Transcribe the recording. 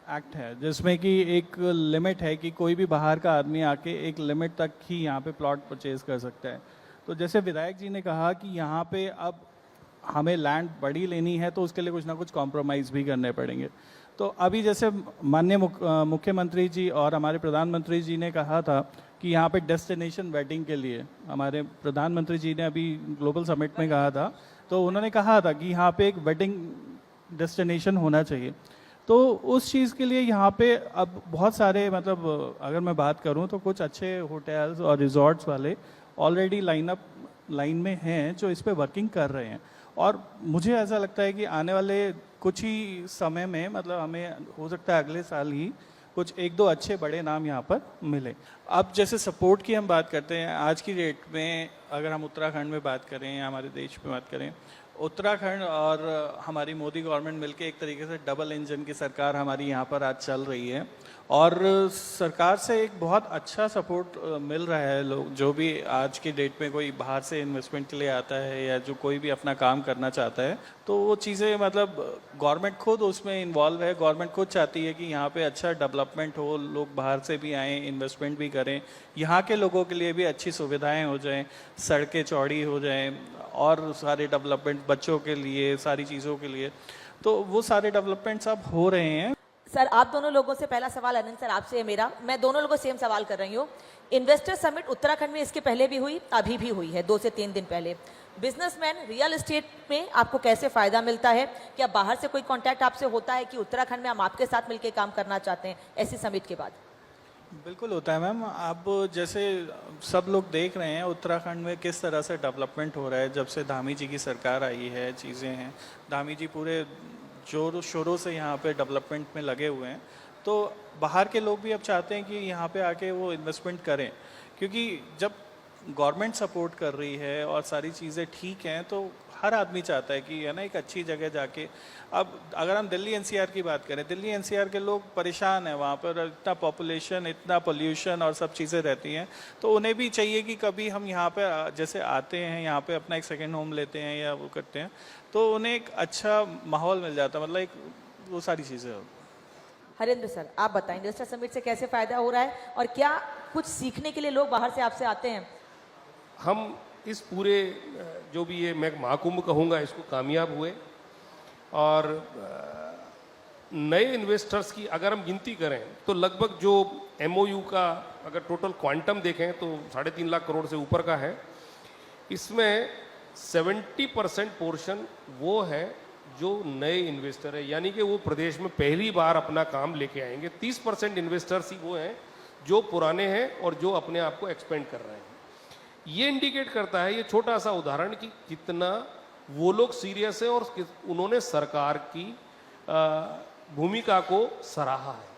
Act है जिसमें कि एक लिमिट है कि कोई भी बाहर का आदमी आके एक लिमिट तक ही यहाँ पे प्लॉट परचेज कर सकता है। तो जैसे विधायक जी ने कहा कि यहाँ पे अब हमें लैंड बड़ी लेनी है तो उसके लिए कुछ ना कुछ कॉम्प्रोमाइज़ भी करने पड़ेंगे। तो अभी जैसे माननीय मुख्यमंत्री जी और हमारे प्रधानमंत्री जी ने कहा था कि यहाँ पे डेस्टिनेशन वेडिंग के लिए, हमारे प्रधानमंत्री जी ने अभी ग्लोबल समिट में कहा था, तो उन्होंने कहा था कि यहाँ पे एक वेडिंग डेस्टिनेशन होना चाहिए। तो उस चीज़ के लिए यहाँ पे अब बहुत सारे, मतलब अगर मैं बात करूँ तो कुछ अच्छे होटल्स और रिजॉर्ट्स वाले ऑलरेडी लाइन में हैं जो इस पे वर्किंग कर रहे हैं। और मुझे ऐसा लगता है कि आने वाले कुछ ही समय में, मतलब हमें हो सकता है अगले साल ही कुछ एक दो अच्छे बड़े नाम यहाँ पर मिले। अब जैसे सपोर्ट की हम बात करते हैं आज की डेट में, अगर हम उत्तराखंड में बात करें या हमारे देश में बात करें, उत्तराखंड और हमारी मोदी गवर्नमेंट मिलके एक तरीके से डबल इंजन की सरकार हमारी यहाँ पर आज चल रही है। और सरकार से एक बहुत अच्छा सपोर्ट मिल रहा है। लोग जो भी आज की डेट में कोई बाहर से इन्वेस्टमेंट के लिए आता है या जो कोई भी अपना काम करना चाहता है, तो वो चीज़ें, मतलब गवर्नमेंट खुद उसमें इन्वॉल्व है। गवर्नमेंट खुद चाहती है कि यहाँ पे अच्छा डेवलपमेंट हो, लोग बाहर से भी आएँ, इन्वेस्टमेंट भी करें, यहाँ के लोगों के लिए भी अच्छी सुविधाएँ हो जाएँ, सड़कें चौड़ी हो जाएँ और सारे डेवलपमेंट बच्चों के लिए, सारी चीज़ों के लिए, तो वो सारे डेवलपमेंट्स अब हो रहे हैं। सर, आप दोनों लोगों से पहला सवाल अनंत सर आपसे है मेरा, मैं दोनों लोगों से सेम सवाल कर रही हूँ। इन्वेस्टर समिट उत्तराखंड में इसके पहले भी हुई, अभी भी हुई है 2 से 3 दिन पहले। बिजनेसमैन रियल एस्टेट में आपको कैसे फायदा मिलता है? क्या बाहर से कोई कांटेक्ट आपसे होता है कि उत्तराखंड में हम आपके साथ मिलकर काम करना चाहते हैं ऐसी समिट के बाद? बिल्कुल होता है मैम। अब जैसे सब लोग देख रहे हैं उत्तराखंड में किस तरह से डेवलपमेंट हो रहा है। जब से धामी जी की सरकार आई है, चीज़ें हैं, धामी जी पूरे जोरों शोरों से यहाँ पे डेवलपमेंट में लगे हुए हैं। तो बाहर के लोग भी अब चाहते हैं कि यहाँ पे आके वो इन्वेस्टमेंट करें, क्योंकि जब गवर्नमेंट सपोर्ट कर रही है और सारी चीज़ें ठीक हैं तो हर आदमी चाहता है कि है ना एक अच्छी जगह जाके। अब अगर हम दिल्ली एनसीआर की बात करें, दिल्ली एनसीआर के लोग परेशान हैं, वहाँ पर इतना पॉपुलेशन, इतना पोल्यूशन और सब चीज़ें रहती हैं, तो उन्हें भी चाहिए कि कभी हम यहाँ पे जैसे आते हैं, यहाँ पे अपना एक सेकेंड होम लेते हैं या वो करते हैं, तो उन्हें एक अच्छा माहौल मिल जाता है, मतलब एक वो सारी चीज़ें होती हैं। हरेंद्र सर, आप बताएं इन्वेस्टर समिट से कैसे फायदा हो रहा है और क्या कुछ सीखने के लिए लोग बाहर से आपसे आते हैं? हम इस पूरे जो भी ये मैं महाकुंभ कहूँगा इसको कामयाब हुए, और नए इन्वेस्टर्स की अगर हम गिनती करें तो लगभग जो एमओयू का अगर टोटल क्वांटम देखें तो 3.5 लाख करोड़ से ऊपर का है। इसमें 70% पोर्शन वो है जो नए इन्वेस्टर है, यानी कि वो प्रदेश में पहली बार अपना काम लेके आएंगे। 30% इन्वेस्टर्स ही वो हैं जो पुराने हैं और जो अपने आप को एक्सपेंड कर रहे हैं। ये इंडिकेट करता है, ये छोटा सा उदाहरण, कि कितना वो लोग सीरियस है और उन्होंने सरकार की भूमिका को सराहा है।